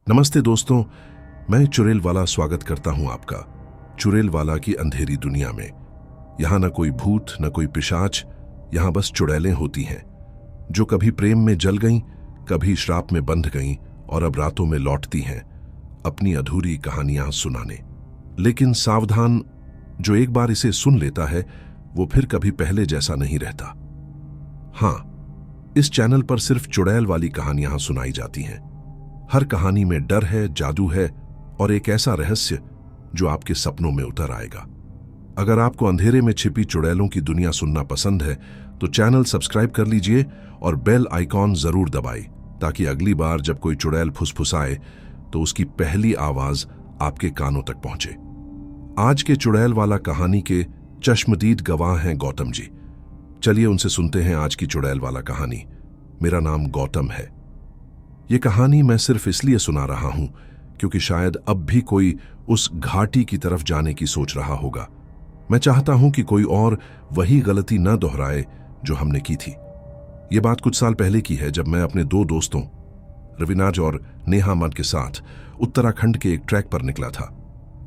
नमस्ते दोस्तों, मैं चुड़ैल वाला स्वागत करता हूं आपका चुड़ैल वाला की अंधेरी दुनिया में। यहां न कोई भूत न कोई पिशाच, यहां बस चुड़ैलें होती हैं जो कभी प्रेम में जल गईं, कभी श्राप में बंध गईं और अब रातों में लौटती हैं अपनी अधूरी कहानियां सुनाने। लेकिन सावधान, जो एक बार इसे सुन लेता है वो फिर कभी पहले जैसा नहीं रहता। हां, इस चैनल पर सिर्फ चुड़ैल वाली कहानियां सुनाई जाती हैं। हर कहानी में डर है, जादू है और एक ऐसा रहस्य जो आपके सपनों में उतर आएगा। अगर आपको अंधेरे में छिपी चुड़ैलों की दुनिया सुनना पसंद है तो चैनल सब्सक्राइब कर लीजिए और बेल आइकॉन जरूर दबाएं, ताकि अगली बार जब कोई चुड़ैल फुसफुसाए तो उसकी पहली आवाज आपके कानों तक पहुंचे। आज के चुड़ैल वाला कहानी के चश्मदीद गवाह हैं गौतम जी। चलिए उनसे सुनते हैं आज की चुड़ैल वाला कहानी। मेरा नाम गौतम है। ये कहानी मैं सिर्फ इसलिए सुना रहा हूं क्योंकि शायद अब भी कोई उस घाटी की तरफ जाने की सोच रहा होगा। मैं चाहता हूं कि कोई और वही गलती न दोहराए जो हमने की थी। ये बात कुछ साल पहले की है, जब मैं अपने दो दोस्तों रविनाज और नेहा मन के साथ उत्तराखंड के एक ट्रैक पर निकला था।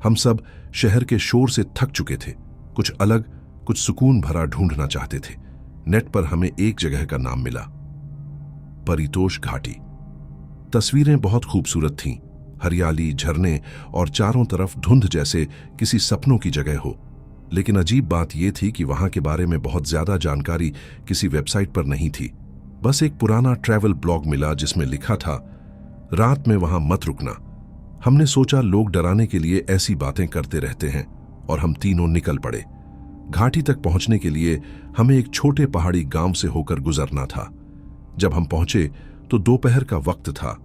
हम सब शहर के शोर से थक चुके थे, कुछ अलग, कुछ सुकून भरा ढूंढना चाहते थे। नेट पर हमें एक जगह का नाम मिला, परितोष घाटी। तस्वीरें बहुत खूबसूरत थीं, हरियाली, झरने और चारों तरफ धुंध जैसे किसी सपनों की जगह हो। लेकिन अजीब बात यह थी कि वहां के बारे में बहुत ज्यादा जानकारी किसी वेबसाइट पर नहीं थी। बस एक पुराना ट्रैवल ब्लॉग मिला जिसमें लिखा था, रात में वहां मत रुकना। हमने सोचा लोग डराने के लिए ऐसी बातें करते रहते हैं और हम तीनों निकल पड़े। घाटी तक पहुंचने के लिए हमें एक छोटे पहाड़ी गांव से होकर गुजरना था। जब हम पहुंचे तो दोपहर का वक्त था।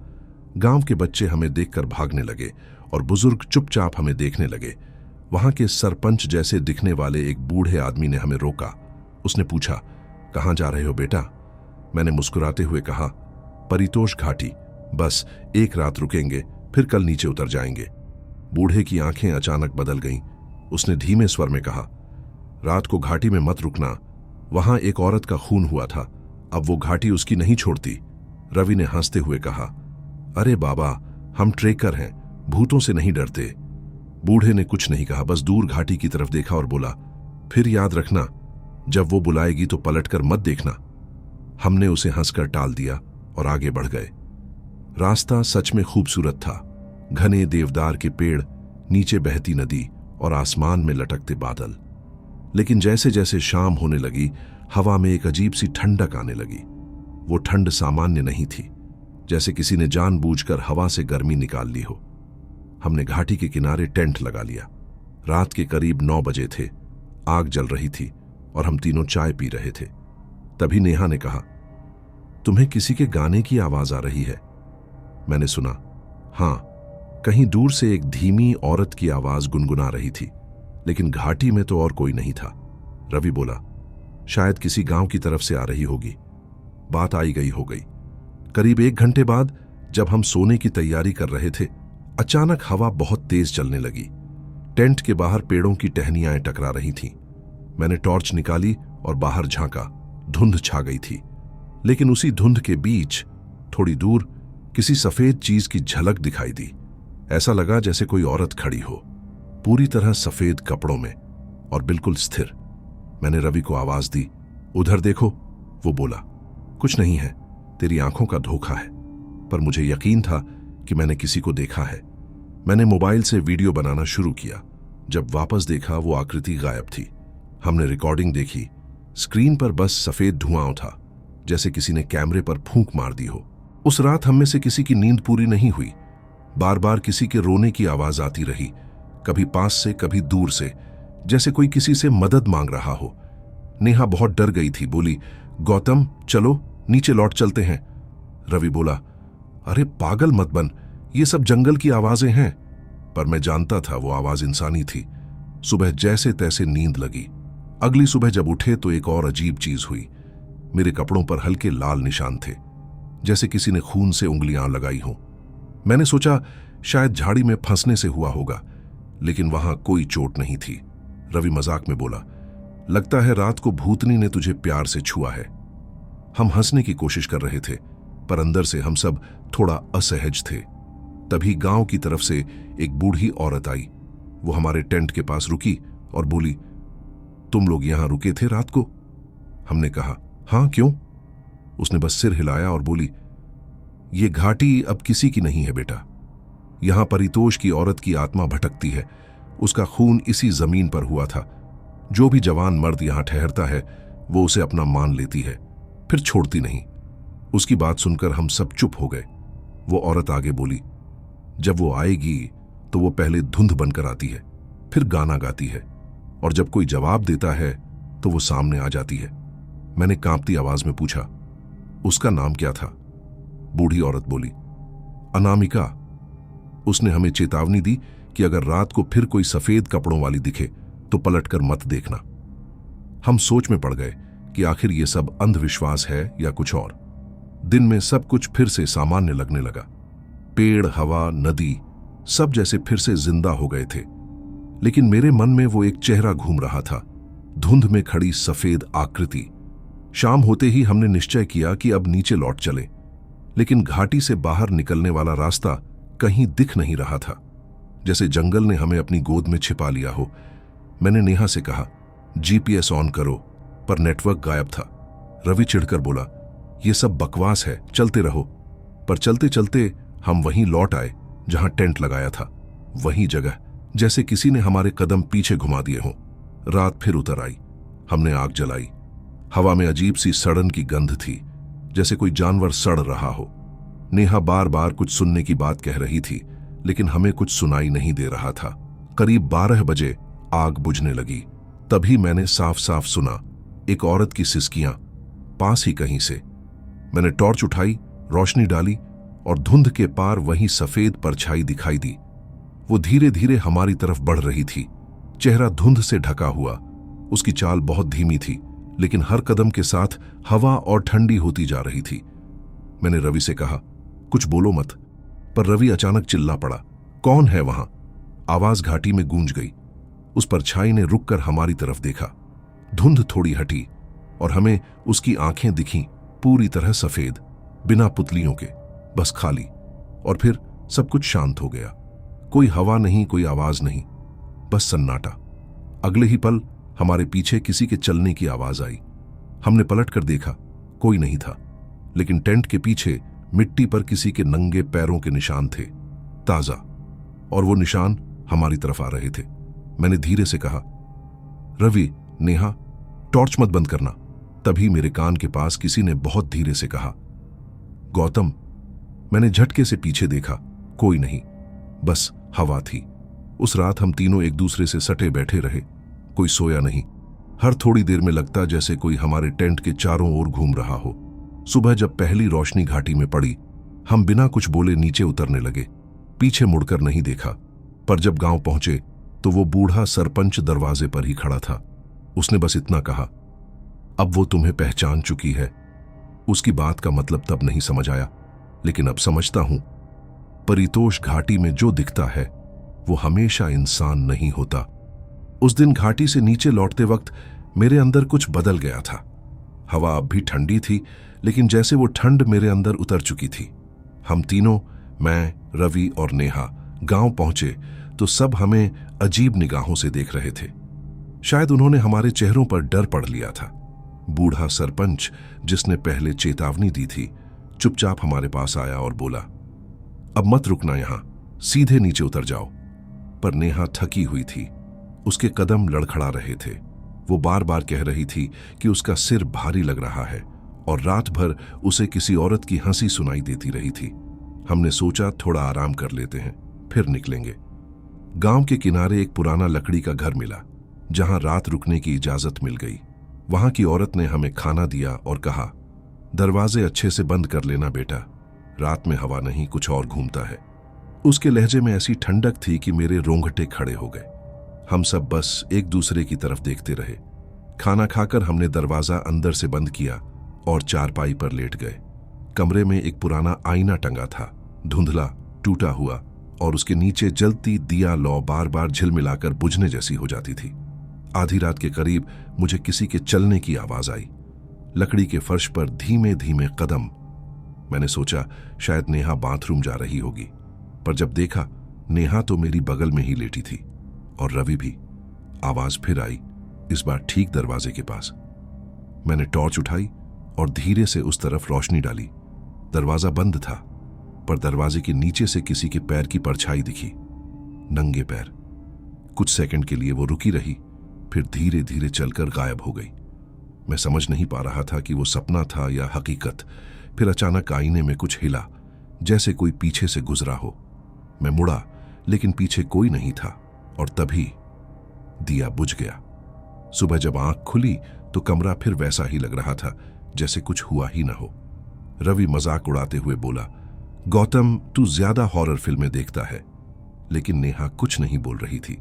गांव के बच्चे हमें देखकर भागने लगे और बुजुर्ग चुपचाप हमें देखने लगे। वहां के सरपंच जैसे दिखने वाले एक बूढ़े आदमी ने हमें रोका। उसने पूछा, कहां जा रहे हो बेटा? मैंने मुस्कुराते हुए कहा, परितोष घाटी, बस एक रात रुकेंगे, फिर कल नीचे उतर जाएंगे। बूढ़े की आंखें अचानक बदल गईं। उसने धीमे स्वर में कहा, रात को घाटी में मत रुकना, वहां एक औरत का खून हुआ था, अब वो घाटी उसकी नहीं छोड़ती। रवि ने हंसते हुए कहा, अरे बाबा, हम ट्रेकर हैं, भूतों से नहीं डरते। बूढ़े ने कुछ नहीं कहा, बस दूर घाटी की तरफ देखा और बोला, फिर याद रखना, जब वो बुलाएगी तो पलटकर मत देखना। हमने उसे हंसकर टाल दिया और आगे बढ़ गए। रास्ता सच में खूबसूरत था। घने देवदार के पेड़, नीचे बहती नदी और आसमान में लटकते बादल। लेकिन जैसे जैसे शाम होने लगी, हवा में एक अजीब सी ठंडक आने लगी। वो ठंड सामान्य नहीं थी, जैसे किसी ने जानबूझकर हवा से गर्मी निकाल ली हो। हमने घाटी के किनारे टेंट लगा लिया। रात के करीब 9 बजे थे। आग जल रही थी और हम तीनों चाय पी रहे थे। तभी नेहा ने कहा, तुम्हें किसी के गाने की आवाज आ रही है। मैंने सुना, हां, कहीं दूर से एक धीमी औरत की आवाज गुनगुना रही थी, लेकिन घाटी में तो और कोई नहीं था। रवि बोला, शायद किसी गांव की तरफ से आ रही होगी। बात आई गई हो गई। करीब 1 घंटे बाद जब हम सोने की तैयारी कर रहे थे, अचानक हवा बहुत तेज चलने लगी। टेंट के बाहर पेड़ों की टहनियां टकरा रही थीं। मैंने टॉर्च निकाली और बाहर झांका। धुंध छा गई थी, लेकिन उसी धुंध के बीच थोड़ी दूर किसी सफेद चीज की झलक दिखाई दी। ऐसा लगा जैसे कोई औरत खड़ी हो, पूरी तरह सफेद कपड़ों में और बिल्कुल स्थिर। मैंने रवि को आवाज दी, उधर देखो। वो बोला, कुछ नहीं है, तेरी आंखों का धोखा है। पर मुझे यकीन था कि मैंने किसी को देखा है। मैंने मोबाइल से वीडियो बनाना शुरू किया। जब वापस देखा, वो आकृति गायब थी। हमने रिकॉर्डिंग देखी। स्क्रीन पर बस सफेद धुआं था, जैसे किसी ने कैमरे पर फूंक मार दी हो। उस रात हम में से किसी की नींद पूरी नहीं हुई। बार बार किसी के रोने की आवाज आती रही, कभी पास से कभी दूर से, जैसे कोई किसी से मदद मांग रहा हो। नेहा बहुत डर गई थी, बोली, गौतम चलो नीचे लौट चलते हैं। रवि बोला, अरे पागल मत बन, ये सब जंगल की आवाजें हैं। पर मैं जानता था वो आवाज इंसानी थी। सुबह जैसे तैसे नींद लगी। अगली सुबह जब उठे तो एक और अजीब चीज हुई। मेरे कपड़ों पर हल्के लाल निशान थे, जैसे किसी ने खून से उंगलियां लगाई हों। मैंने सोचा शायद झाड़ी में फंसने से हुआ होगा, लेकिन वहां कोई चोट नहीं थी। रवि मजाक में बोला, लगता है रात को भूतनी ने तुझे प्यार से छुआ है। हम हंसने की कोशिश कर रहे थे, पर अंदर से हम सब थोड़ा असहज थे। तभी गांव की तरफ से एक बूढ़ी औरत आई। वो हमारे टेंट के पास रुकी और बोली, तुम लोग यहां रुके थे रात को? हमने कहा, हां, क्यों? उसने बस सिर हिलाया और बोली, ये घाटी अब किसी की नहीं है बेटा। यहां परितोष की औरत की आत्मा भटकती है। उसका खून इसी जमीन पर हुआ था। जो भी जवान मर्द यहां ठहरता है वो उसे अपना मान लेती है, फिर छोड़ती नहीं। उसकी बात सुनकर हम सब चुप हो गए। वो औरत आगे बोली, जब वो आएगी तो वो पहले धुंध बनकर आती है, फिर गाना गाती है, और जब कोई जवाब देता है तो वो सामने आ जाती है। मैंने कांपती आवाज में पूछा, उसका नाम क्या था? बूढ़ी औरत बोली, अनामिका। उसने हमें चेतावनी दी कि अगर रात को फिर कोई सफेद कपड़ों वाली दिखे तो पलटकर मत देखना। हम सोच में पड़ गए कि आखिर ये सब अंधविश्वास है या कुछ और। दिन में सब कुछ फिर से सामान्य लगने लगा। पेड़, हवा, नदी सब जैसे फिर से जिंदा हो गए थे। लेकिन मेरे मन में वो एक चेहरा घूम रहा था, धुंध में खड़ी सफेद आकृति। शाम होते ही हमने निश्चय किया कि अब नीचे लौट चले, लेकिन घाटी से बाहर निकलने वाला रास्ता कहीं दिख नहीं रहा था, जैसे जंगल ने हमें अपनी गोद में छिपा लिया हो। मैंने नेहा से कहा, जीपीएस ऑन करो, पर नेटवर्क गायब था। रवि चिढ़कर बोला, ये सब बकवास है, चलते रहो। पर चलते चलते हम वहीं लौट आए जहां टेंट लगाया था, वही जगह जैसे किसी ने हमारे कदम पीछे घुमा दिए हों। रात फिर उतर आई। हमने आग जलाई। हवा में अजीब सी सड़न की गंध थी, जैसे कोई जानवर सड़ रहा हो। नेहा बार बार कुछ सुनने की बात कह रही थी, लेकिन हमें कुछ सुनाई नहीं दे रहा था। करीब 12 बजे आग बुझने लगी। तभी मैंने साफ साफ सुना एक औरत की सिसकियां, पास ही कहीं से। मैंने टॉर्च उठाई, रोशनी डाली, और धुंध के पार वही सफेद परछाई दिखाई दी। वो धीरे धीरे हमारी तरफ बढ़ रही थी, चेहरा धुंध से ढका हुआ। उसकी चाल बहुत धीमी थी, लेकिन हर कदम के साथ हवा और ठंडी होती जा रही थी। मैंने रवि से कहा, कुछ बोलो मत। पर रवि अचानक चिल्ला पड़ा, कौन है वहां? आवाज घाटी में गूंज गई। उस परछाई ने रुककर हमारी तरफ देखा। धुंध थोड़ी हटी और हमें उसकी आंखें दिखीं, पूरी तरह सफेद, बिना पुतलियों के, बस खाली। और फिर सब कुछ शांत हो गया। कोई हवा नहीं, कोई आवाज नहीं, बस सन्नाटा। अगले ही पल हमारे पीछे किसी के चलने की आवाज आई। हमने पलटकर देखा, कोई नहीं था, लेकिन टेंट के पीछे मिट्टी पर किसी के नंगे पैरों के निशान थे, ताजा, और वो निशान हमारी तरफ आ रहे थे। मैंने धीरे से कहा, रवि, नेहा, टॉर्च मत बंद करना। तभी मेरे कान के पास किसी ने बहुत धीरे से कहा, गौतम। मैंने झटके से पीछे देखा, कोई नहीं, बस हवा थी। उस रात हम तीनों एक दूसरे से सटे बैठे रहे। कोई सोया नहीं। हर थोड़ी देर में लगता जैसे कोई हमारे टेंट के चारों ओर घूम रहा हो। सुबह जब पहली रोशनी घाटी में पड़ी, हम बिना कुछ बोले नीचे उतरने लगे। पीछे मुड़कर नहीं देखा। पर जब गांव पहुंचे तो वो बूढ़ा सरपंच दरवाजे पर ही खड़ा था। उसने बस इतना कहा, अब वो तुम्हें पहचान चुकी है। उसकी बात का मतलब तब नहीं समझ आया, लेकिन अब समझता हूं। परितोष घाटी में जो दिखता है वो हमेशा इंसान नहीं होता। उस दिन घाटी से नीचे लौटते वक्त मेरे अंदर कुछ बदल गया था। हवा अब भी ठंडी थी, लेकिन जैसे वो ठंड मेरे अंदर उतर चुकी थी। हम तीनों, मैं, रवि और नेहा, गांव पहुंचे तो सब हमें अजीब निगाहों से देख रहे थे। शायद उन्होंने हमारे चेहरों पर डर पढ़ लिया था। बूढ़ा सरपंच, जिसने पहले चेतावनी दी थी, चुपचाप हमारे पास आया और बोला, अब मत रुकना, यहां सीधे नीचे उतर जाओ। पर नेहा थकी हुई थी, उसके कदम लड़खड़ा रहे थे। वो बार बार कह रही थी कि उसका सिर भारी लग रहा है, और रात भर उसे किसी औरत की हंसी सुनाई देती रही थी। हमने सोचा थोड़ा आराम कर लेते हैं, फिर निकलेंगे। गांव के किनारे एक पुराना लकड़ी का घर मिला, जहां रात रुकने की इजाजत मिल गई। वहां की औरत ने हमें खाना दिया और कहा, दरवाजे अच्छे से बंद कर लेना बेटा, रात में हवा नहीं, कुछ और घूमता है। उसके लहजे में ऐसी ठंडक थी कि मेरे रोंगटे खड़े हो गए। हम सब बस एक दूसरे की तरफ देखते रहे। खाना खाकर हमने दरवाजा अंदर से बंद किया और चारपाई पर लेट गए। कमरे में एक पुराना आईना टंगा था, धुंधला, टूटा हुआ, और उसके नीचे जलती दिया लौ बार बार झिलमिलाकर बुझने जैसी हो जाती थी। आधी रात के करीब मुझे किसी के चलने की आवाज आई। लकड़ी के फर्श पर धीमे धीमे कदम। मैंने सोचा शायद नेहा बाथरूम जा रही होगी। पर जब देखा, नेहा तो मेरी बगल में ही लेटी थी और रवि भी। आवाज फिर आई, इस बार ठीक दरवाजे के पास। मैंने टॉर्च उठाई और धीरे से उस तरफ रोशनी डाली। दरवाजा बंद था, पर दरवाजे के नीचे से किसी के पैर की परछाई दिखी, नंगे पैर। कुछ सेकंड के लिए वो रुकी रही, फिर धीरे धीरे चलकर गायब हो गई। मैं समझ नहीं पा रहा था कि वो सपना था या हकीकत। फिर अचानक आईने में कुछ हिला, जैसे कोई पीछे से गुजरा हो। मैं मुड़ा, लेकिन पीछे कोई नहीं था, और तभी दिया बुझ गया। सुबह जब आंख खुली तो कमरा फिर वैसा ही लग रहा था, जैसे कुछ हुआ ही ना हो। रवि मजाक उड़ाते हुए बोला, गौतम, तू ज्यादा हॉरर फिल्में देखता है। लेकिन नेहा कुछ नहीं बोल रही थी।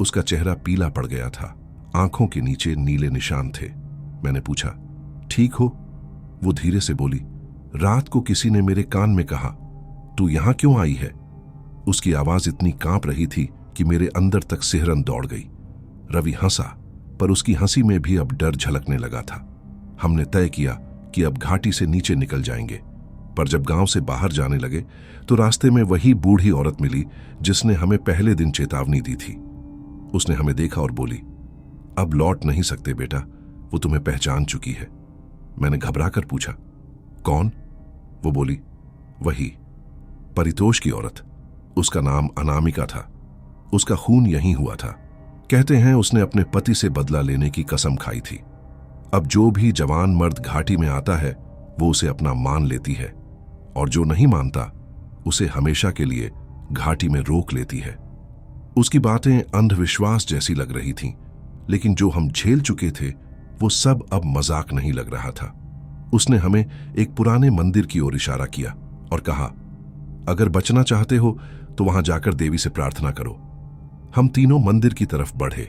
उसका चेहरा पीला पड़ गया था, आंखों के नीचे नीले निशान थे। मैंने पूछा, ठीक हो? वो धीरे से बोली, रात को किसी ने मेरे कान में कहा, तू यहां क्यों आई है? उसकी आवाज इतनी कांप रही थी कि मेरे अंदर तक सिहरन दौड़ गई। रवि हंसा, पर उसकी हंसी में भी अब डर झलकने लगा था। हमने तय किया कि अब घाटी से नीचे निकल जाएंगे, पर जब गांव से बाहर जाने लगे तो रास्ते में वही बूढ़ी औरत मिली जिसने हमें पहले दिन चेतावनी दी थी। उसने हमें देखा और बोली, अब लौट नहीं सकते बेटा, वो तुम्हें पहचान चुकी है। मैंने घबरा कर पूछा, कौन? वो बोली, वही परितोष की औरत। उसका नाम अनामिका था। उसका खून यहीं हुआ था। कहते हैं उसने अपने पति से बदला लेने की कसम खाई थी। अब जो भी जवान मर्द घाटी में आता है वो उसे अपना मान लेती है, और जो नहीं मानता उसे हमेशा के लिए घाटी में रोक लेती है। उसकी बातें अंधविश्वास जैसी लग रही थीं, लेकिन जो हम झेल चुके थे वो सब अब मजाक नहीं लग रहा था। उसने हमें एक पुराने मंदिर की ओर इशारा किया और कहा, अगर बचना चाहते हो तो वहां जाकर देवी से प्रार्थना करो। हम तीनों मंदिर की तरफ बढ़े।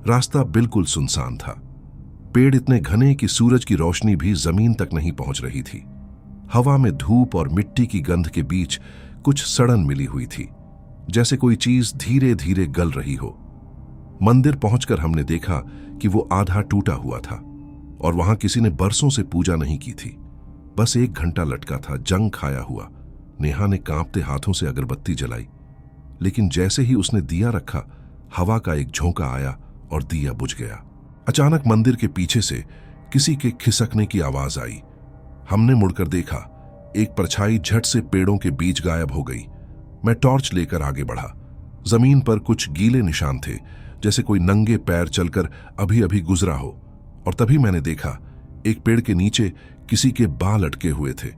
रास्ता बिल्कुल सुनसान था। पेड़ इतने घने कि सूरज की रोशनी भी जमीन तक नहीं पहुंच रही थी। हवा में धूप और मिट्टी की गंध के बीच कुछ सड़न मिली हुई थी, जैसे कोई चीज धीरे धीरे गल रही हो। मंदिर पहुंचकर हमने देखा कि वो आधा टूटा हुआ था, और वहां किसी ने बरसों से पूजा नहीं की थी। बस एक घंटा लटका था, जंग खाया हुआ। नेहा ने कांपते हाथों से अगरबत्ती जलाई, लेकिन जैसे ही उसने दिया रखा, हवा का एक झोंका आया और दिया बुझ गया। अचानक मंदिर के पीछे से किसी के खिसकने की आवाज आई। हमने मुड़कर देखा, एक परछाई झट से पेड़ों के बीच गायब हो गई। मैं टॉर्च लेकर आगे बढ़ा। जमीन पर कुछ गीले निशान थे, जैसे कोई नंगे पैर चलकर अभी अभी गुजरा हो। और तभी मैंने देखा, एक पेड़ के नीचे किसी के बाल अटके हुए थे,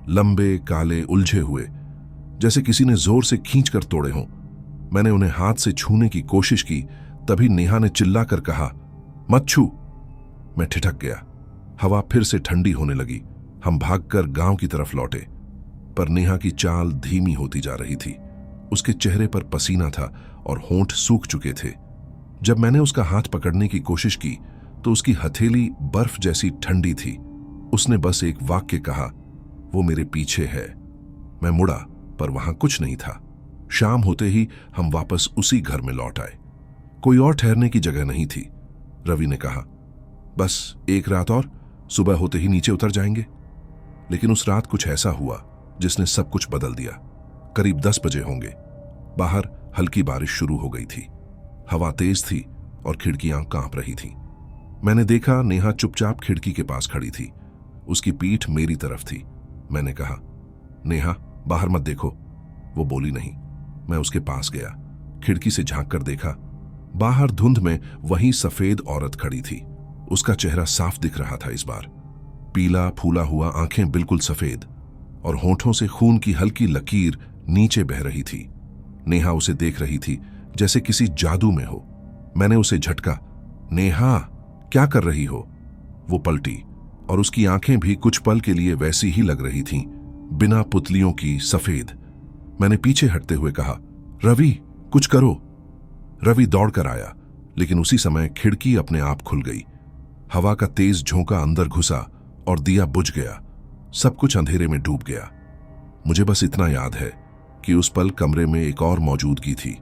लंबे, काले, उलझे हुए, जैसे किसी ने जोर से खींचकर तोड़े हों। मैंने उन्हें हाथ से छूने की कोशिश की, तभी नेहा ने चिल्लाकर कहा, मत छू। मैं ठिठक गया। हवा फिर से ठंडी होने लगी। हम भागकर गांव की तरफ लौटे, पर नेहा की चाल धीमी होती जा रही थी। उसके चेहरे पर पसीना था और होंठ सूख चुके थे। जब मैंने उसका हाथ पकड़ने की कोशिश की तो उसकी हथेली बर्फ जैसी ठंडी थी। उसने बस एक वाक्य कहा, वो मेरे पीछे है। मैं मुड़ा, पर वहां कुछ नहीं था। शाम होते ही हम वापस उसी घर में लौट आए। कोई और ठहरने की जगह नहीं थी। रवि ने कहा, बस एक रात और, सुबह होते ही नीचे उतर जाएंगे। लेकिन उस रात कुछ ऐसा हुआ जिसने सब कुछ बदल दिया। करीब 10 बजे होंगे। बाहर हल्की बारिश शुरू हो गई थी। हवा तेज थी और खिड़कियां कांप रही थीं। मैंने देखा, नेहा चुपचाप खिड़की के पास खड़ी थी। उसकी पीठ मेरी तरफ थी। मैंने कहा, नेहा, बाहर मत देखो। वो बोली नहीं। मैं उसके पास गया, खिड़की से झांक कर देखा। बाहर धुंध में वही सफेद औरत खड़ी थी। उसका चेहरा साफ दिख रहा था इस बार। पीला फूला हुआ, आंखें बिल्कुल सफेद, और होठों से खून की हल्की लकीर नीचे बह रही थी। नेहा उसे देख रही थी जैसे किसी जादू में हो। मैंने उसे झटका, नेहा, क्या कर रही हो? वो पलटी, और उसकी आंखें भी कुछ पल के लिए वैसी ही लग रही थीं, बिना पुतलियों की, सफेद। मैंने पीछे हटते हुए कहा, रवि, कुछ करो। रवि दौड़कर आया, लेकिन उसी समय खिड़की अपने आप खुल गई। हवा का तेज झोंका अंदर घुसा और दिया बुझ गया। सब कुछ अंधेरे में डूब गया। मुझे बस इतना याद है कि उस पल कमरे में एक और मौजूदगी थी।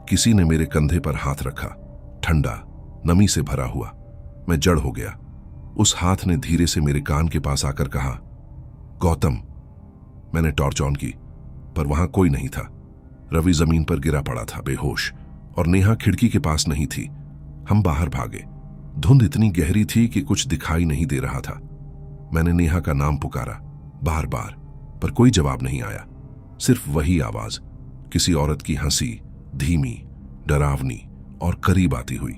किसी ने मेरे कंधे पर हाथ रखा, ठंडा, नमी से भरा हुआ। मैं जड़ हो गया। उस हाथ ने धीरे से मेरे कान के पास आकर कहा, गौतम। मैंने टॉर्च ऑन की। पर वहां कोई नहीं था। रवि जमीन पर गिरा पड़ा था बेहोश, और नेहा खिड़की के पास नहीं थी। हम बाहर भागे। धुंध इतनी गहरी थी कि कुछ दिखाई नहीं दे रहा था। मैंने नेहा का नाम पुकारा बार बार, पर कोई जवाब नहीं आया। सिर्फ वही आवाज, किसी औरत की हंसी, धीमी, डरावनी और करीब आती हुई।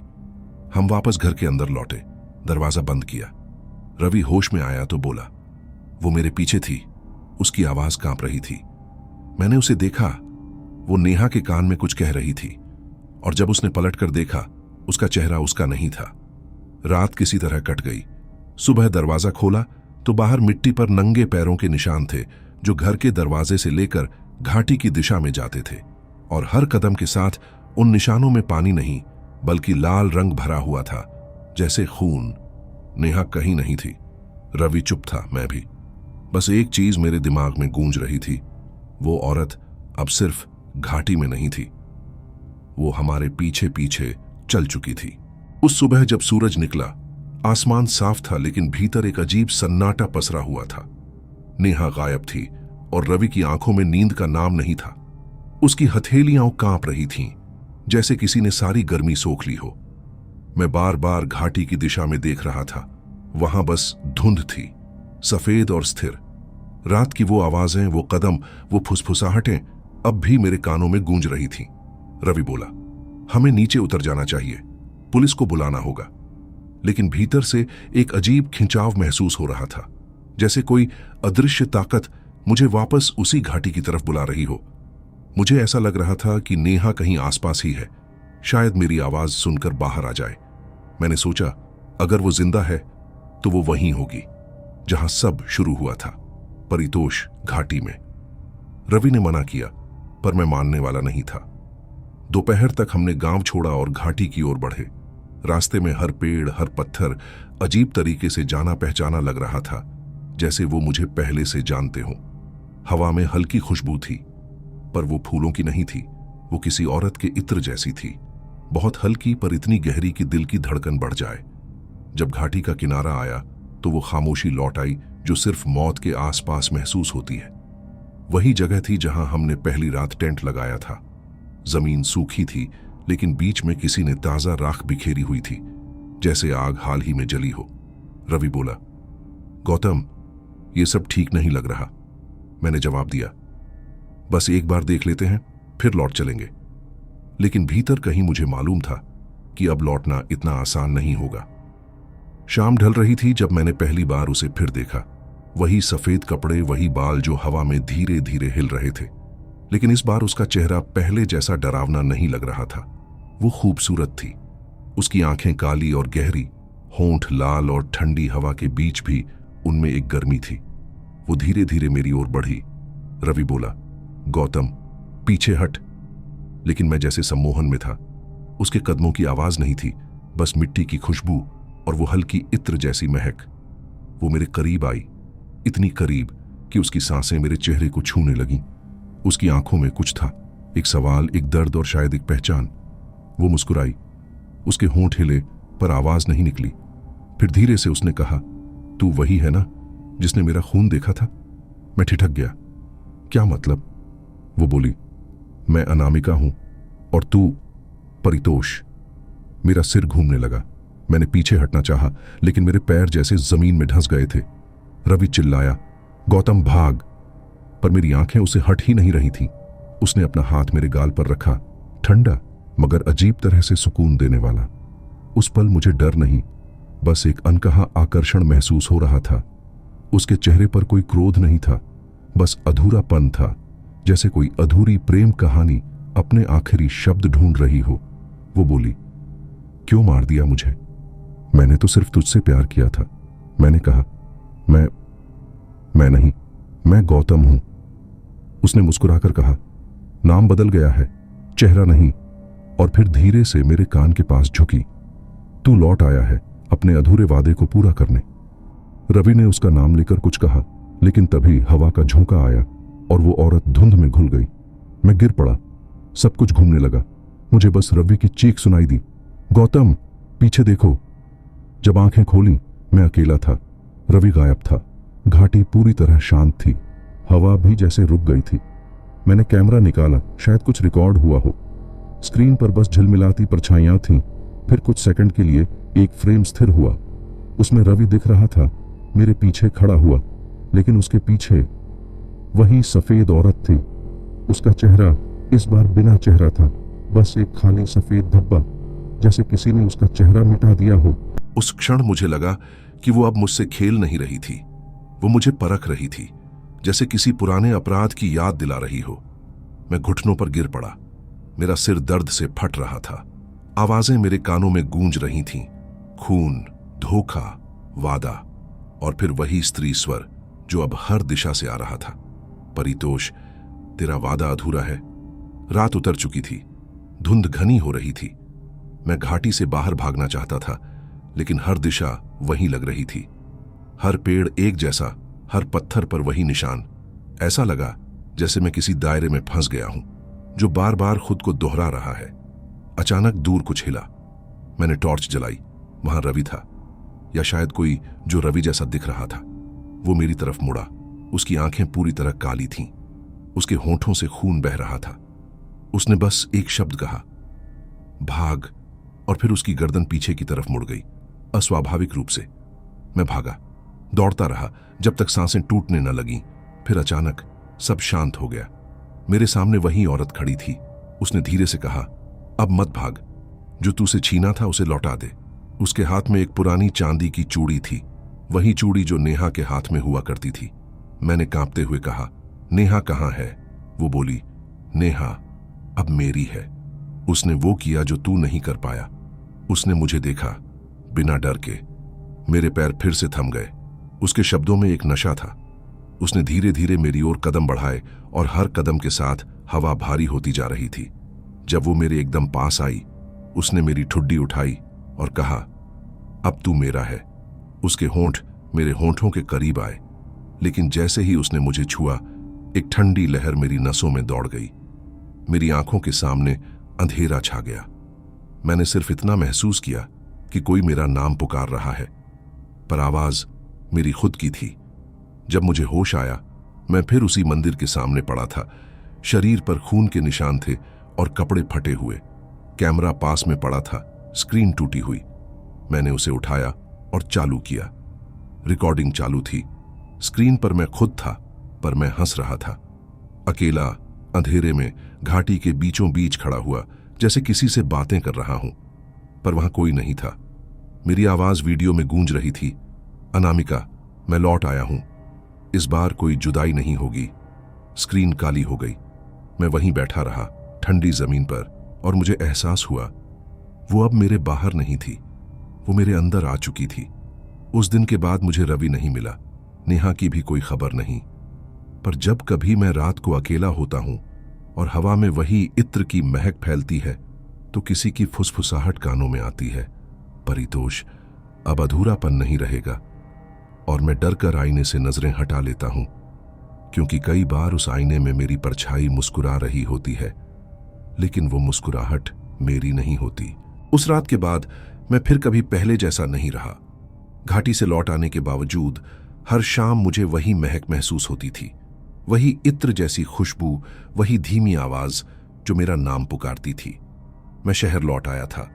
हम वापस घर के अंदर लौटे, दरवाजा बंद किया। रवि होश में आया तो बोला, वो मेरे पीछे थी। उसकी आवाज कांप रही थी। मैंने उसे देखा, वो नेहा के कान में कुछ कह रही थी, और जब उसने पलटकर देखा, उसका चेहरा उसका नहीं था। रात किसी तरह कट गई। सुबह दरवाजा खोला तो बाहर मिट्टी पर नंगे पैरों के निशान थे, जो घर के दरवाजे से लेकर घाटी की दिशा में जाते थे, और हर कदम के साथ उन निशानों में पानी नहीं बल्कि लाल रंग भरा हुआ था, जैसे खून। नेहा कहीं नहीं थी। रवि चुप था, मैं भी। बस एक चीज मेरे दिमाग में गूंज रही थी, वो औरत अब सिर्फ घाटी में नहीं थी, वो हमारे पीछे पीछे चल चुकी थी। उस सुबह जब सूरज निकला, आसमान साफ था, लेकिन भीतर एक अजीब सन्नाटा पसरा हुआ था। नेहा गायब थी, और रवि की आंखों में नींद का नाम नहीं था। उसकी हथेलियां कांप रही थीं, जैसे किसी ने सारी गर्मी सोख ली हो। मैं बार बार घाटी की दिशा में देख रहा था। वहां बस धुंध थी, सफेद और स्थिर। रात की वो आवाजें, वो कदम, वो फुसफुसाहटें अब भी मेरे कानों में गूंज रही थीं। रवि बोला, हमें नीचे उतर जाना चाहिए, पुलिस को बुलाना होगा। लेकिन भीतर से एक अजीब खिंचाव महसूस हो रहा था, जैसे कोई अदृश्य ताकत मुझे वापस उसी घाटी की तरफ बुला रही हो। मुझे ऐसा लग रहा था कि नेहा कहीं आसपास ही है, शायद मेरी आवाज सुनकर बाहर आ जाए। मैंने सोचा, अगर वो जिंदा है तो वो वहीं होगी जहां सब शुरू हुआ था, परितोष घाटी में। रवि ने मना किया, पर मैं मानने वाला नहीं था। दोपहर तक हमने गांव छोड़ा और घाटी की ओर बढ़े। रास्ते में हर पेड़, हर पत्थर अजीब तरीके से जाना पहचाना लग रहा था, जैसे वो मुझे पहले से जानते हों। हवा में हल्की खुशबू थी, पर वो फूलों की नहीं थी, वो किसी औरत के इत्र जैसी थी, बहुत हल्की पर इतनी गहरी कि दिल की धड़कन बढ़ जाए। जब घाटी का किनारा आया तो वो खामोशी लौट आई जो सिर्फ मौत के आसपास महसूस होती है। वही जगह थी जहां हमने पहली रात टेंट लगाया था। जमीन सूखी थी, लेकिन बीच में किसी ने ताजा राख बिखेरी हुई थी, जैसे आग हाल ही में जली हो। रवि बोला, गौतम, ये सब ठीक नहीं लग रहा। मैंने जवाब दिया, बस एक बार देख लेते हैं, फिर लौट चलेंगे। लेकिन भीतर कहीं मुझे मालूम था कि अब लौटना इतना आसान नहीं होगा। शाम ढल रही थी जब मैंने पहली बार उसे फिर देखा। वही सफेद कपड़े, वही बाल जो हवा में धीरे धीरे हिल रहे थे, लेकिन इस बार उसका चेहरा पहले जैसा डरावना नहीं लग रहा था। वो खूबसूरत थी। उसकी आंखें काली और गहरी, होंठ लाल, और ठंडी हवा के बीच भी उनमें एक गर्मी थी। वो धीरे धीरे मेरी ओर बढ़ी। रवि बोला, गौतम, पीछे हट। लेकिन मैं जैसे सम्मोहन में था। उसके कदमों की आवाज नहीं थी, बस मिट्टी की खुशबू और वो हल्की इत्र जैसी महक। वो मेरे करीब आई, इतनी करीब कि उसकी सांसें मेरे चेहरे को छूने लगीं। उसकी आंखों में कुछ था, एक सवाल, एक दर्द और शायद एक पहचान। वो मुस्कुराई। उसके होंठ हिले, पर आवाज नहीं निकली। फिर धीरे से उसने कहा, तू वही है ना जिसने मेरा खून देखा था? मैं ठिठक गया। क्या मतलब? वो बोली, मैं अनामिका हूं और तू परितोष। मेरा सिर घूमने लगा। मैंने पीछे हटना चाहा, लेकिन मेरे पैर जैसे जमीन में धंस गए थे। रवि चिल्लाया, गौतम भाग! पर मेरी आंखें उसे हट ही नहीं रही थीं। उसने अपना हाथ मेरे गाल पर रखा, ठंडा मगर अजीब तरह से सुकून देने वाला। उस पल मुझे डर नहीं, बस एक अनकहा आकर्षण महसूस हो रहा था। उसके चेहरे पर कोई क्रोध नहीं था, बस अधूरापन था, जैसे कोई अधूरी प्रेम कहानी अपने आखिरी शब्द ढूंढ रही हो। वो बोली, क्यों मार दिया मुझे? मैंने तो सिर्फ तुझसे प्यार किया था। मैंने कहा, मैं नहीं, मैं गौतम हूं। उसने मुस्कुराकर कहा, नाम बदल गया है, चेहरा नहीं। और फिर धीरे से मेरे कान के पास झुकी। तू लौट आया है अपने अधूरे वादे को पूरा करने। रवि ने उसका नाम लेकर कुछ कहा, लेकिन तभी हवा का झोंका आया और वो औरत धुंध में घुल गई। मैं गिर पड़ा। सब कुछ घूमने लगा। मुझे बस रवि की चीख सुनाई दी, गौतम, पीछे देखो। जब आंखें खोली, मैं अकेला था। रवि गायब था। घाटी पूरी तरह शांत थी। हवा भी जैसे रुक गई थी। मैंने कैमरा निकाला, शायद कुछ रिकॉर्ड हुआ हो। स्क्रीन पर बस झिलमिलाती परछाइयां थीं। फिर कुछ सेकंड के लिए एक फ्रेम स्थिर हुआ। उसमें रवि दिख रहा था, मेरे पीछे खड़ा हुआ, लेकिन उसके पीछे वही सफेद औरत थी। उसका चेहरा इस बार बिना चेहरा था, बस एक खाली सफेद धब्बा, जैसे किसी ने उसका चेहरा मिटा दिया हो। उस क्षण मुझे लगा कि वो अब मुझसे खेल नहीं रही थी, वो मुझे परख रही थी, जैसे किसी पुराने अपराध की याद दिला रही हो। मैं घुटनों पर गिर पड़ा। मेरा सिर दर्द से फट रहा था। आवाजें मेरे कानों में गूंज रही थीं। खून, धोखा, वादा, और फिर वही स्त्री स्वर जो अब हर दिशा से आ रहा था। परितोष, तेरा वादा अधूरा है। रात उतर चुकी थी, धुंध घनी हो रही थी। मैं घाटी से बाहर भागना चाहता था, लेकिन हर दिशा वहीं लग रही थी। हर पेड़ एक जैसा, हर पत्थर पर वही निशान। ऐसा लगा जैसे मैं किसी दायरे में फंस गया हूं, जो बार बार खुद को दोहरा रहा है। अचानक दूर कुछ हिला। मैंने टॉर्च जलाई। वहां रवि था, या शायद कोई जो रवि जैसा दिख रहा था। वो मेरी तरफ मुड़ा। उसकी आंखें पूरी तरह काली थीं। उसके होंठों से खून बह रहा था। उसने बस एक शब्द कहा, भाग, और फिर उसकी गर्दन पीछे की तरफ मुड़ गई, अस्वाभाविक रूप से। मैं भागा, दौड़ता रहा जब तक सांसें टूटने न लगीं। फिर अचानक सब शांत हो गया। मेरे सामने वही औरत खड़ी थी। उसने धीरे से कहा, अब मत भाग, जो तूसे छीना था उसे लौटा दे। उसके हाथ में एक पुरानी चांदी की चूड़ी थी, वही चूड़ी जो नेहा के हाथ में हुआ करती थी। मैंने कांपते हुए कहा, नेहा कहाँ है? वो बोली, नेहा अब मेरी है। उसने वो किया जो तू नहीं कर पाया। उसने मुझे देखा, बिना डर के। मेरे पैर फिर से थम गए। उसके शब्दों में एक नशा था। उसने धीरे धीरे मेरी ओर कदम बढ़ाए, और हर कदम के साथ हवा भारी होती जा रही थी। जब वो मेरे एकदम पास आई, उसने मेरी ठुड्डी उठाई और कहा, अब तू मेरा है। उसके होंठ मेरे होंठों के करीब आए, लेकिन जैसे ही उसने मुझे छुआ, एक ठंडी लहर मेरी नसों में दौड़ गई। मेरी आंखों के सामने अंधेरा छा गया। मैंने सिर्फ इतना महसूस किया कि कोई मेरा नाम पुकार रहा है, पर आवाज मेरी खुद की थी। जब मुझे होश आया, मैं फिर उसी मंदिर के सामने पड़ा था। शरीर पर खून के निशान थे और कपड़े फटे हुए। कैमरा पास में पड़ा था, स्क्रीन टूटी हुई। मैंने उसे उठाया और चालू किया। रिकॉर्डिंग चालू थी। स्क्रीन पर मैं खुद था, पर मैं हंस रहा था, अकेला, अंधेरे में, घाटी के बीचों बीच खड़ा हुआ, जैसे किसी से बातें कर रहा हूं, पर वहां कोई नहीं था। मेरी आवाज वीडियो में गूंज रही थी, अनामिका, मैं लौट आया हूं। इस बार कोई जुदाई नहीं होगी। स्क्रीन काली हो गई। मैं वहीं बैठा रहा, ठंडी जमीन पर, और मुझे एहसास हुआ वो अब मेरे बाहर नहीं थी, वो मेरे अंदर आ चुकी थी। उस दिन के बाद मुझे रवि नहीं मिला, नेहा की भी कोई खबर नहीं। पर जब कभी मैं रात को अकेला होता हूं और हवा में वही इत्र की महक फैलती है, तो किसी की फुसफुसाहट कानों में आती है, परितोष, अब अधूरापन नहीं रहेगा। और मैं डर कर आईने से नजरें हटा लेता हूं, क्योंकि कई बार उस आईने में मेरी परछाई मुस्कुरा रही होती है, लेकिन वो मुस्कुराहट मेरी नहीं होती। उस रात के बाद मैं फिर कभी पहले जैसा नहीं रहा। घाटी से लौट आने के बावजूद हर शाम मुझे वही महक महसूस होती थी, वही इत्र जैसी खुशबू, वही धीमी आवाज जो मेरा नाम पुकारती थी। मैं शहर लौट आया था,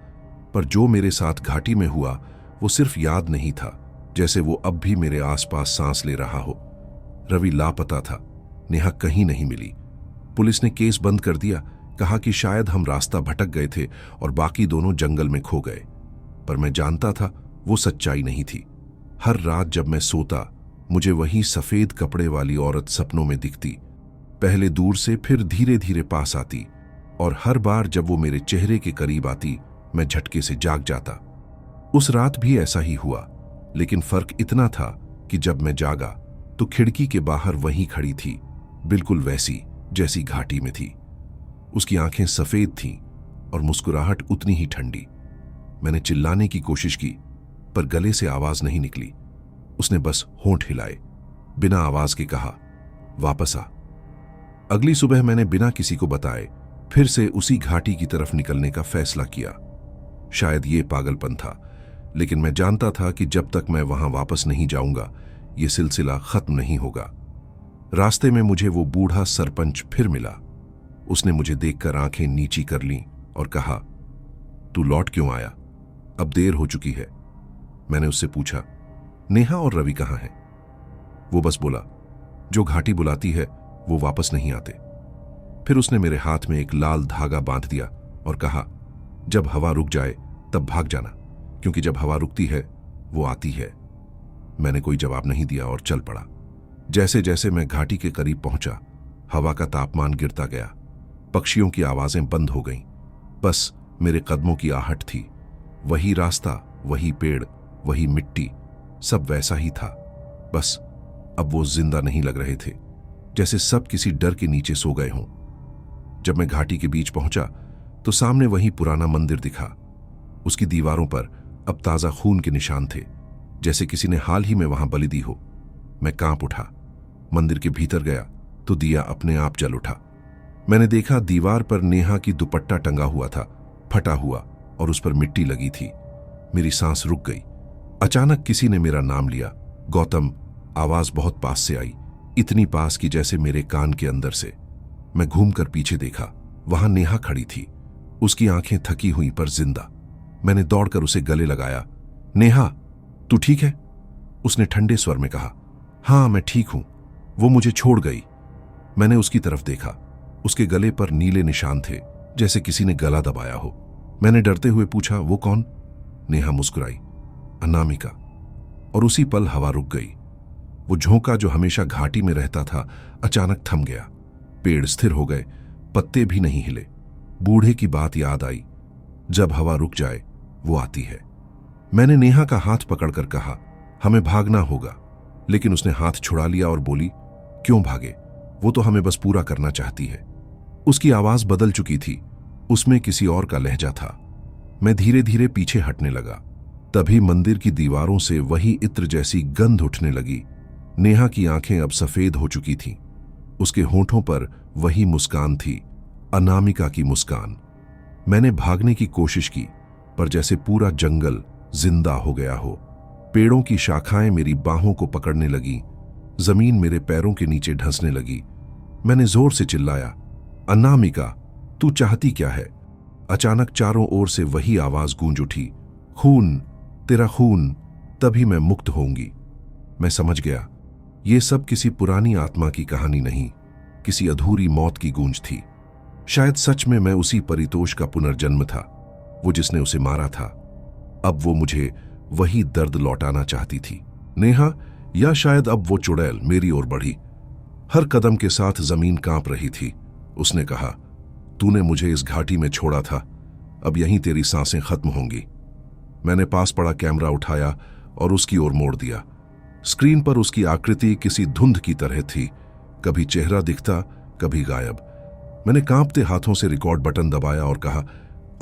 पर जो मेरे साथ घाटी में हुआ वो सिर्फ याद नहीं था, जैसे वो अब भी मेरे आसपास सांस ले रहा हो। रवि लापता था, नेहा कहीं नहीं मिली। पुलिस ने केस बंद कर दिया, कहा कि शायद हम रास्ता भटक गए थे और बाकी दोनों जंगल में खो गए। पर मैं जानता था वो सच्चाई नहीं थी। हर रात जब मैं सोता, मुझे वही सफेद कपड़े वाली औरत सपनों में दिखती, पहले दूर से फिर धीरे धीरे पास आती, और हर बार जब वो मेरे चेहरे के करीब आती, मैं झटके से जाग जाता। उस रात भी ऐसा ही हुआ, लेकिन फर्क इतना था कि जब मैं जागा तो खिड़की के बाहर वहीं खड़ी थी, बिल्कुल वैसी जैसी घाटी में थी। उसकी आंखें सफेद थीं और मुस्कुराहट उतनी ही ठंडी। मैंने चिल्लाने की कोशिश की, पर गले से आवाज नहीं निकली। उसने बस होंठ हिलाए, बिना आवाज के कहा, वापस आ। अगली सुबह मैंने बिना किसी को बताए फिर से उसी घाटी की तरफ निकलने का फैसला किया। शायद ये पागलपन था, लेकिन मैं जानता था कि जब तक मैं वहां वापस नहीं जाऊंगा, ये सिलसिला खत्म नहीं होगा। रास्ते में मुझे वो बूढ़ा सरपंच फिर मिला। उसने मुझे देखकर आंखें नीची कर लीं और कहा, तू लौट क्यों आया? अब देर हो चुकी है। मैंने उससे पूछा, नेहा और रवि कहाँ हैं? वो बस बोला, जो घाटी बुलाती है वो वापस नहीं आते। फिर उसने मेरे हाथ में एक लाल धागा बांध दिया और कहा, जब हवा रुक जाए तब भाग जाना, क्योंकि जब हवा रुकती है वो आती है। मैंने कोई जवाब नहीं दिया और चल पड़ा। जैसे जैसे मैं घाटी के करीब पहुंचा, हवा का तापमान गिरता गया, पक्षियों की आवाजें बंद हो गईं। बस मेरे कदमों की आहट थी। वही रास्ता, वही पेड़, वही मिट्टी, सब वैसा ही था। बस अब वो जिंदा नहीं लग रहे थे, जैसे सब किसी डर के नीचे सो गए हों। जब मैं घाटी के बीच पहुंचा तो सामने वही पुराना मंदिर दिखा। उसकी दीवारों पर अब ताजा खून के निशान थे, जैसे किसी ने हाल ही में वहां बलि दी हो। मैं कांप उठा। मंदिर के भीतर गया तो दिया अपने आप जल उठा। मैंने देखा दीवार पर नेहा की दुपट्टा टंगा हुआ था, फटा हुआ, और उस पर मिट्टी लगी थी। मेरी सांस रुक गई। अचानक किसी ने मेरा नाम लिया, गौतम। आवाज बहुत पास से आई, इतनी पास कि जैसे मेरे कान के अंदर से। मैं घूमकर पीछे देखा, वहां नेहा खड़ी थी, उसकी आंखें थकी हुई पर जिंदा। मैंने दौड़कर उसे गले लगाया। नेहा, तू ठीक है? उसने ठंडे स्वर में कहा। हाँ, मैं ठीक हूं। वो मुझे छोड़ गई। मैंने उसकी तरफ देखा। उसके गले पर नीले निशान थे, जैसे किसी ने गला दबाया हो। मैंने डरते हुए पूछा, वो कौन? नेहा मुस्कुराई, अनामिका। और उसी पल हवा रुक गई। वो झोंका जो हमेशा घाटी में रहता था अचानक थम गया। पेड़ स्थिर हो गए, पत्ते भी नहीं हिले। बूढ़े की बात याद आई, जब हवा रुक जाए वो आती है। मैंने नेहा का हाथ पकड़कर कहा, हमें भागना होगा। लेकिन उसने हाथ छुड़ा लिया और बोली, क्यों भागे? वो तो हमें बस पूरा करना चाहती है। उसकी आवाज बदल चुकी थी, उसमें किसी और का लहजा था। मैं धीरे धीरे पीछे हटने लगा। तभी मंदिर की दीवारों से वही इत्र जैसी गंध उठने लगी। नेहा की आंखें अब सफेद हो चुकी थीं। उसके होठों पर वही मुस्कान थी, अनामिका की मुस्कान। मैंने भागने की कोशिश की, पर जैसे पूरा जंगल जिंदा हो गया हो। पेड़ों की शाखाएं मेरी बाहों को पकड़ने लगी, जमीन मेरे पैरों के नीचे धंसने लगी। मैंने जोर से चिल्लाया, अनामिका, तू चाहती क्या है? अचानक चारों ओर से वही आवाज गूंज उठी, खून, तेरा खून, तभी मैं मुक्त होऊंगी। मैं समझ गया, ये सब किसी पुरानी आत्मा की कहानी नहीं, किसी अधूरी मौत की गूंज थी। शायद सच में मैं उसी परितोष का पुनर्जन्म था, वो जिसने उसे मारा था। अब वो मुझे वही दर्द लौटाना चाहती थी। नेहा, या शायद अब वो चुड़ैल मेरी ओर बढ़ी। हर कदम के साथ जमीन कांप रही थी। उसने कहा, तूने मुझे इस घाटी में छोड़ा था, अब यहीं तेरी सांसें खत्म होंगी। मैंने पास पड़ा कैमरा उठाया और उसकी ओर मोड़ दिया। स्क्रीन पर उसकी आकृति किसी धुंध की तरह थी, कभी चेहरा दिखता, कभी गायब। मैंने कांपते हाथों से रिकॉर्ड बटन दबाया और कहा,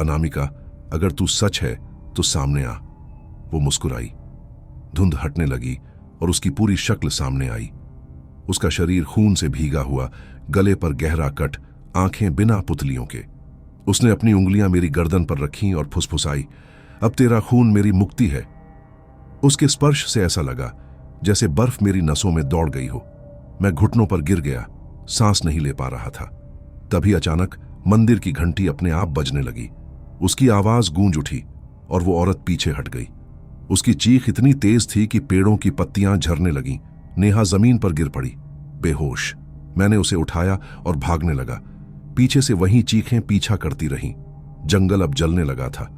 अनामिका, अगर तू सच है तो सामने आ। वो मुस्कुराई। धुंध हटने लगी और उसकी पूरी शक्ल सामने आई। उसका शरीर खून से भीगा हुआ, गले पर गहरा कट, आंखें बिना पुतलियों के। उसने अपनी उंगलियां मेरी गर्दन पर रखीं और फुसफुसाई, अब तेरा खून मेरी मुक्ति है। उसके स्पर्श से ऐसा लगा जैसे बर्फ मेरी नसों में दौड़ गई हो। मैं घुटनों पर गिर गया, सांस नहीं ले पा रहा था। तभी अचानक मंदिर की घंटी अपने आप बजने लगी। उसकी आवाज गूंज उठी और वो औरत पीछे हट गई। उसकी चीख इतनी तेज थी कि पेड़ों की पत्तियां झरने लगीं। नेहा जमीन पर गिर पड़ी, बेहोश। मैंने उसे उठाया और भागने लगा। पीछे से वही चीखें पीछा करती रहीं। जंगल अब जलने लगा था।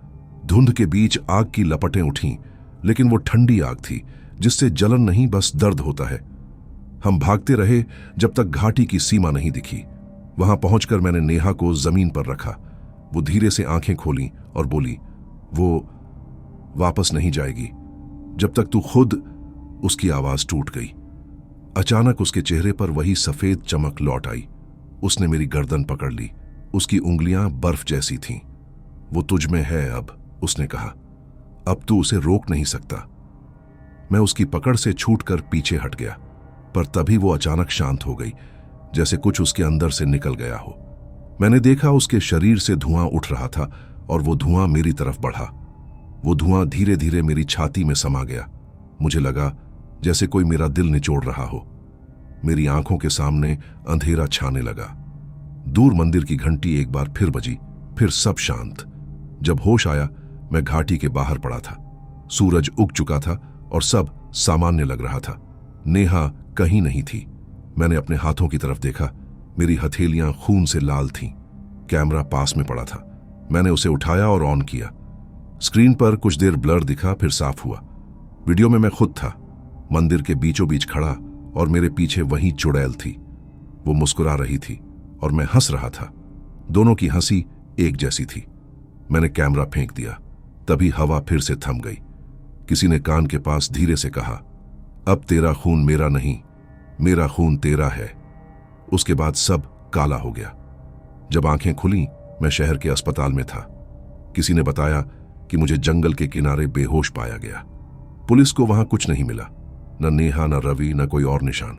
धुंध के बीच आग की लपटें उठीं, लेकिन वो ठंडी आग थी जिससे जलन नहीं, बस दर्द होता है। हम भागते रहे जब तक घाटी की सीमा नहीं दिखी। वहां पहुंचकर मैंने नेहा को जमीन पर रखा। वो धीरे से आंखें खोली और बोली, वो वापस नहीं जाएगी जब तक तू खुद। उसकी आवाज टूट गई। अचानक उसके चेहरे पर वही सफेद चमक लौट आई। उसने मेरी गर्दन पकड़ ली। उसकी उंगलियां बर्फ जैसी थीं। वो तुझ में है अब, उसने कहा। अब तू उसे रोक नहीं सकता। मैं उसकी पकड़ से छूटकर पीछे हट गया, पर तभी वो अचानक शांत हो गई, जैसे कुछ उसके अंदर से निकल गया हो। मैंने देखा उसके शरीर से धुआं उठ रहा था और वो धुआं मेरी तरफ बढ़ा। वो धुआं धीरे धीरे मेरी छाती में समा गया। मुझे लगा जैसे कोई मेरा दिल निचोड़ रहा हो। मेरी आंखों के सामने अंधेरा छाने लगा। दूर मंदिर की घंटी एक बार फिर बजी, फिर सब शांत। जब होश आया, मैं घाटी के बाहर पड़ा था। सूरज उग चुका था और सब सामान्य लग रहा था। नेहा कहीं नहीं थी। मैंने अपने हाथों की तरफ देखा। मेरी हथेलियां खून से लाल थीं। कैमरा पास में पड़ा था। मैंने उसे उठाया और ऑन किया। स्क्रीन पर कुछ देर ब्लर दिखा, फिर साफ हुआ। वीडियो में मैं खुद था, मंदिर के बीचों बीच खड़ा, और मेरे पीछे वही चुड़ैल थी। वो मुस्कुरा रही थी और मैं हंस रहा था। दोनों की हंसी एक जैसी थी। मैंने कैमरा फेंक दिया। तभी हवा फिर से थम गई। किसी ने कान के पास धीरे से कहा, अब तेरा खून मेरा नहीं, मेरा खून तेरा है। उसके बाद सब काला हो गया। जब आंखें खुली, मैं शहर के अस्पताल में था। किसी ने बताया कि मुझे जंगल के किनारे बेहोश पाया गया। पुलिस को वहां कुछ नहीं मिला, न नेहा, न रवि, न कोई और निशान।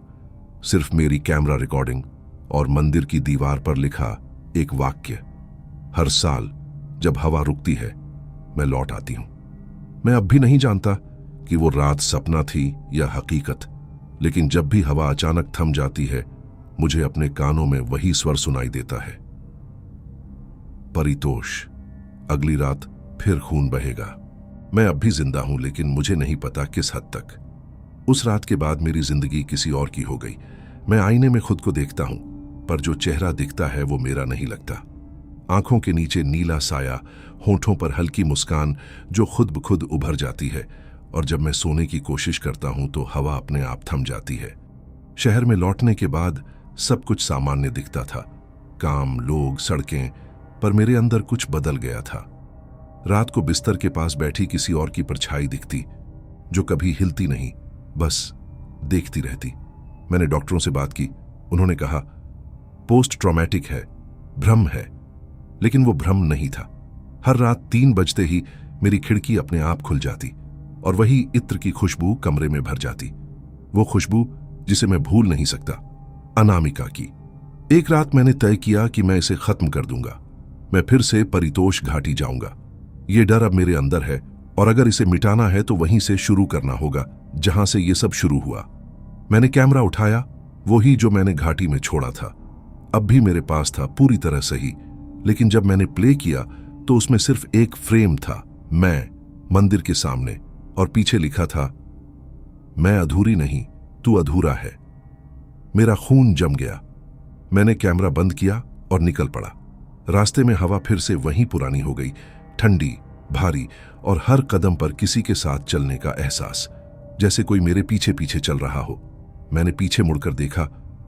सिर्फ मेरी कैमरा रिकॉर्डिंग और मंदिर की दीवार पर लिखा एक वाक्य, हर साल जब हवा रुकती है मैं लौट आती हूं। मैं अब भी नहीं जानता कि वो रात सपना थी या हकीकत, लेकिन जब भी हवा अचानक थम जाती है, मुझे अपने कानों में वही स्वर सुनाई देता है, परितोष, अगली रात फिर खून बहेगा। मैं अब भी जिंदा हूं, लेकिन मुझे नहीं पता किस हद तक। उस रात के बाद मेरी जिंदगी किसी और की हो गई। मैं आईने में खुद को देखता हूं, पर जो चेहरा दिखता है वो मेरा नहीं लगता। आंखों के नीचे नीला साया, होठों पर हल्की मुस्कान जो खुद ब खुद उभर जाती है, और जब मैं सोने की कोशिश करता हूं तो हवा अपने आप थम जाती है। शहर में लौटने के बाद सब कुछ सामान्य दिखता था, काम, लोग, सड़कें, पर मेरे अंदर कुछ बदल गया था। रात को बिस्तर के पास बैठी किसी और की परछाई दिखती, जो कभी हिलती नहीं, बस देखती रहती। मैंने डॉक्टरों से बात की। उन्होंने कहा, पोस्ट ट्रॉमेटिक है, भ्रम है। लेकिन वो भ्रम नहीं था। हर रात 3 बजते ही मेरी खिड़की अपने आप खुल जाती और वही इत्र की खुशबू कमरे में भर जाती। वो खुशबू जिसे मैं भूल नहीं सकता, अनामिका की। एक रात मैंने तय किया कि मैं इसे खत्म कर दूंगा। मैं फिर से परितोष घाटी जाऊंगा। ये डर अब मेरे अंदर है, और अगर इसे मिटाना है तो वहीं से शुरू करना होगा जहां से ये सब शुरू हुआ। मैंने कैमरा उठाया, वही जो मैंने घाटी में छोड़ा था। अब भी मेरे पास था, पूरी तरह सही। लेकिन जब मैंने प्ले किया तो उसमें सिर्फ एक फ्रेम था, मैं मंदिर के सामने, और पीछे लिखा था, मैं अधूरी नहीं, तू अधूरा है। मेरा खून जम गया। मैंने कैमरा बंद किया और निकल पड़ा। रास्ते में हवा फिर से वहीं पुरानी हो गई, ठंडी, भारी, और हर कदम पर किसी के साथ चलने का एहसास, जैसे कोई मेरे पीछे पीछे चल रहा हो। मैंने पीछे मुड़कर देखा,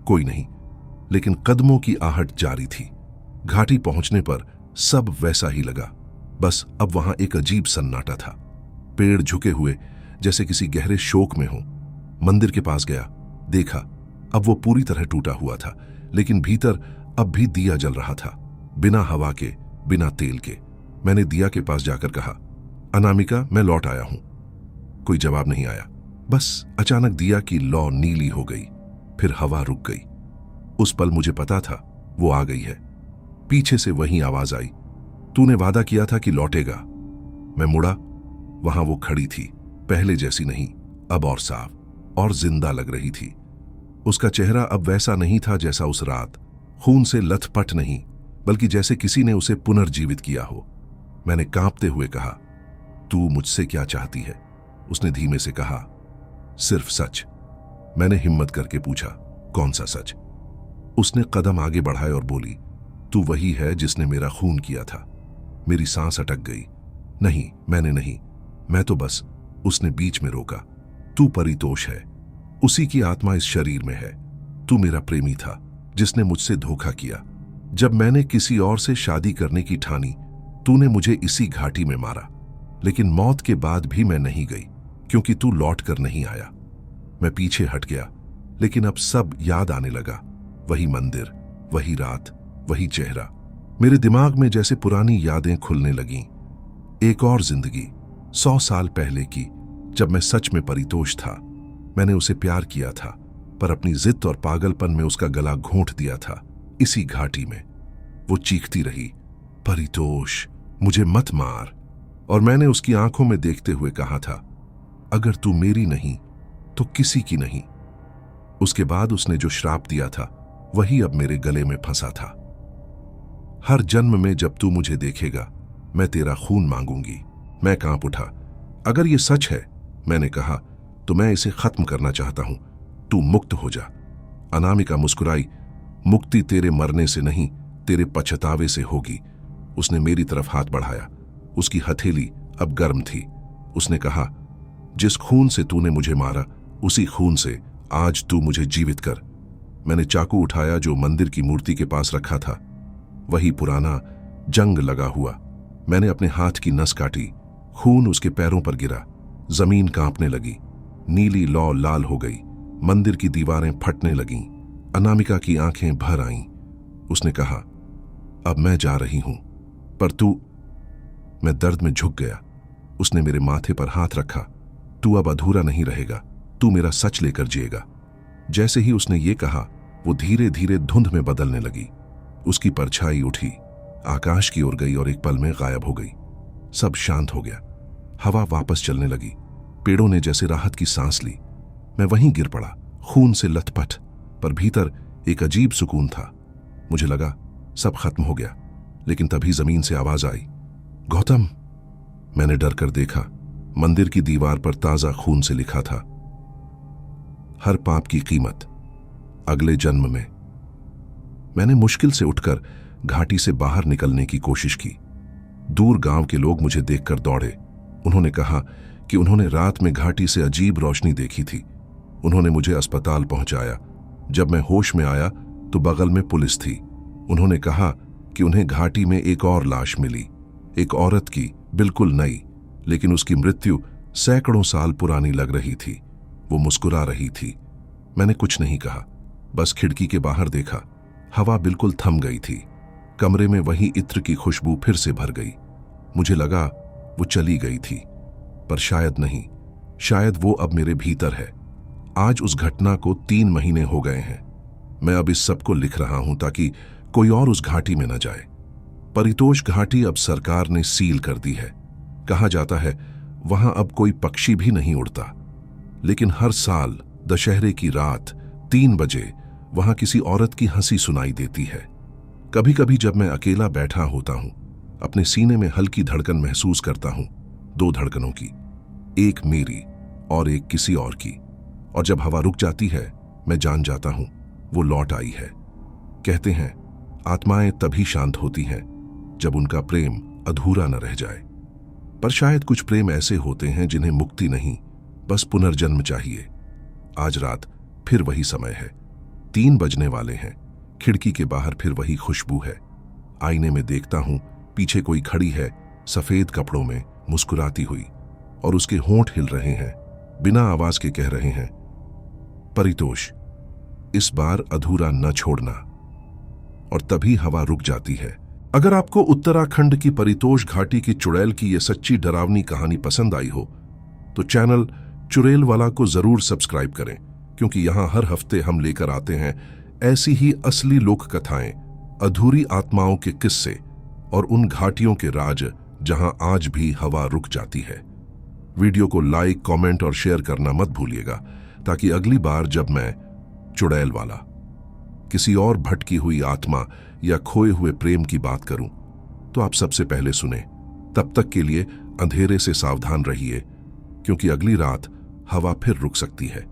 कोई नहीं, लेकिन कदमों की आहट जारी थी। घाटी पहुंचने पर सब वैसा ही लगा, बस अब वहां एक अजीब सन्नाटा था। पेड़ झुके हुए, जैसे किसी गहरे शोक में हो। मंदिर के पास गया, देखा, अब वो पूरी तरह टूटा हुआ था, लेकिन भीतर अब भी दिया जल रहा था, बिना हवा के, बिना तेल के। मैंने दिया के पास जाकर कहा, अनामिका, मैं लौट आया हूं। कोई जवाब नहीं आया। बस अचानक दिया की लौ नीली हो गई, फिर हवा रुक गई। उस पल मुझे पता था वो आ गई है। पीछे से वही आवाज आई, तूने वादा किया था कि लौटेगा। मैं मुड़ा, वहां वो खड़ी थी, पहले जैसी नहीं, अब और साफ और जिंदा लग रही थी। उसका चेहरा अब वैसा नहीं था जैसा उस रात, खून से लथपथ नहीं, बल्कि जैसे किसी ने उसे पुनर्जीवित किया हो। मैंने कांपते हुए कहा, तू मुझसे क्या चाहती है? उसने धीमे से कहा, सिर्फ सच। मैंने हिम्मत करके पूछा, कौन सा सच? उसने कदम आगे बढ़ाए और बोली, तू वही है जिसने मेरा खून किया था। मेरी सांस अटक गई। नहीं, मैंने नहीं, मैं तो बस। उसने बीच में रोका, तू परितोष है, उसी की आत्मा इस शरीर में है। तू मेरा प्रेमी था जिसने मुझसे धोखा किया। जब मैंने किसी और से शादी करने की ठानी, तूने मुझे इसी घाटी में मारा। लेकिन मौत के बाद भी मैं नहीं गई, क्योंकि तू लौट कर नहीं आया। मैं पीछे हट गया, लेकिन अब सब याद आने लगा। वही मंदिर, वही रात, वही चेहरा। मेरे दिमाग में जैसे पुरानी यादें खुलने लगीं। एक और जिंदगी, 100 साल पहले की, जब मैं सच में परितोष था। मैंने उसे प्यार किया था, पर अपनी जिद और पागलपन में उसका गला घोंट दिया था, इसी घाटी में। वो चीखती रही, परितोष, मुझे मत मार। और मैंने उसकी आंखों में देखते हुए कहा था, अगर तू मेरी नहीं तो किसी की नहीं। उसके बाद उसने जो श्राप दिया था वही अब मेरे गले में फंसा था। हर जन्म में जब तू मुझे देखेगा मैं तेरा खून मांगूंगी। मैं कांप उठा। अगर ये सच है, मैंने कहा, तो मैं इसे खत्म करना चाहता हूं। तू मुक्त हो जा। अनामिका मुस्कुराई। मुक्ति तेरे मरने से नहीं, तेरे पछतावे से होगी। उसने मेरी तरफ हाथ बढ़ाया। उसकी हथेली अब गर्म थी। उसने कहा, जिस खून से तूने मुझे मारा उसी खून से आज तू मुझे जीवित कर। मैंने चाकू उठाया जो मंदिर की मूर्ति के पास रखा था, वही पुराना जंग लगा हुआ। मैंने अपने हाथ की नस काटी। खून उसके पैरों पर गिरा। जमीन कांपने लगी। नीली लौ लाल हो गई। मंदिर की दीवारें फटने लगीं। अनामिका की आंखें भर आईं। उसने कहा, अब मैं जा रही हूं, पर तू। मैं दर्द में झुक गया। उसने मेरे माथे पर हाथ रखा। तू अब अधूरा नहीं रहेगा, तू मेरा सच लेकर जिएगा। जैसे ही उसने ये कहा, वो धीरे धीरे धुंध में बदलने लगी। उसकी परछाई उठी, आकाश की ओर गई और एक पल में गायब हो गई। सब शांत हो गया। हवा वापस चलने लगी। पेड़ों ने जैसे राहत की सांस ली। मैं वहीं गिर पड़ा, खून से लथपथ, पर भीतर एक अजीब सुकून था। मुझे लगा सब खत्म हो गया, लेकिन तभी जमीन से आवाज आई, गौतम। मैंने डर कर देखा। मंदिर की दीवार पर ताजा खून से लिखा था, हर पाप की कीमत अगले जन्म में। मैंने मुश्किल से उठकर घाटी से बाहर निकलने की कोशिश की। दूर गांव के लोग मुझे देखकर दौड़े। उन्होंने कहा कि उन्होंने रात में घाटी से अजीब रोशनी देखी थी। उन्होंने मुझे अस्पताल पहुंचाया। जब मैं होश में आया तो बगल में पुलिस थी। उन्होंने कहा कि उन्हें घाटी में एक और लाश मिली, एक औरत की, बिल्कुल नई, लेकिन उसकी मृत्यु सैकड़ों साल पुरानी लग रही थी। वो मुस्कुरा रही थी। मैंने कुछ नहीं कहा, बस खिड़की के बाहर देखा। हवा बिल्कुल थम गई थी। कमरे में वही इत्र की खुशबू फिर से भर गई। मुझे लगा वो चली गई थी, पर शायद नहीं। शायद वो अब मेरे भीतर है। आज उस घटना को 3 महीने हो गए हैं। मैं अब इस सब को लिख रहा हूं ताकि कोई और उस घाटी में न जाए। परितोष घाटी अब सरकार ने सील कर दी है। कहा जाता है वहां अब कोई पक्षी भी नहीं उड़ता, लेकिन हर साल दशहरे की रात 3 बजे वहां किसी औरत की हंसी सुनाई देती है। कभी कभी जब मैं अकेला बैठा होता हूं, अपने सीने में हल्की धड़कन महसूस करता हूं, 2 धड़कनों की, एक मेरी और एक किसी और की। और जब हवा रुक जाती है, मैं जान जाता हूं वो लौट आई है। कहते हैं आत्माएं तभी शांत होती हैं जब उनका प्रेम अधूरा न रह जाए। पर शायद कुछ प्रेम ऐसे होते हैं जिन्हें मुक्ति नहीं, बस पुनर्जन्म चाहिए। आज रात फिर वही समय है। 3 बजने वाले हैं। खिड़की के बाहर फिर वही खुशबू है। आईने में देखता हूं, पीछे कोई खड़ी है, सफेद कपड़ों में, मुस्कुराती हुई, और उसके होंठ हिल रहे हैं, बिना आवाज के कह रहे हैं, परितोष, इस बार अधूरा न छोड़ना। और तभी हवा रुक जाती है। अगर आपको उत्तराखंड की परितोष घाटी की चुड़ैल की यह सच्ची डरावनी कहानी पसंद आई हो तो चैनल चुड़ैल वाला को जरूर सब्सक्राइब करें, क्योंकि यहां हर हफ्ते हम लेकर आते हैं ऐसी ही असली लोक कथाएं, अधूरी आत्माओं के किस्से और उन घाटियों के राज जहां आज भी हवा रुक जाती है। वीडियो को लाइक, कमेंट और शेयर करना मत भूलिएगा, ताकि अगली बार जब मैं चुड़ैल वाला, किसी और भटकी हुई आत्मा या खोए हुए प्रेम की बात करूं तो आप सबसे पहले सुने। तब तक के लिए अंधेरे से सावधान रहिए, क्योंकि अगली रात हवा फिर रुक सकती है।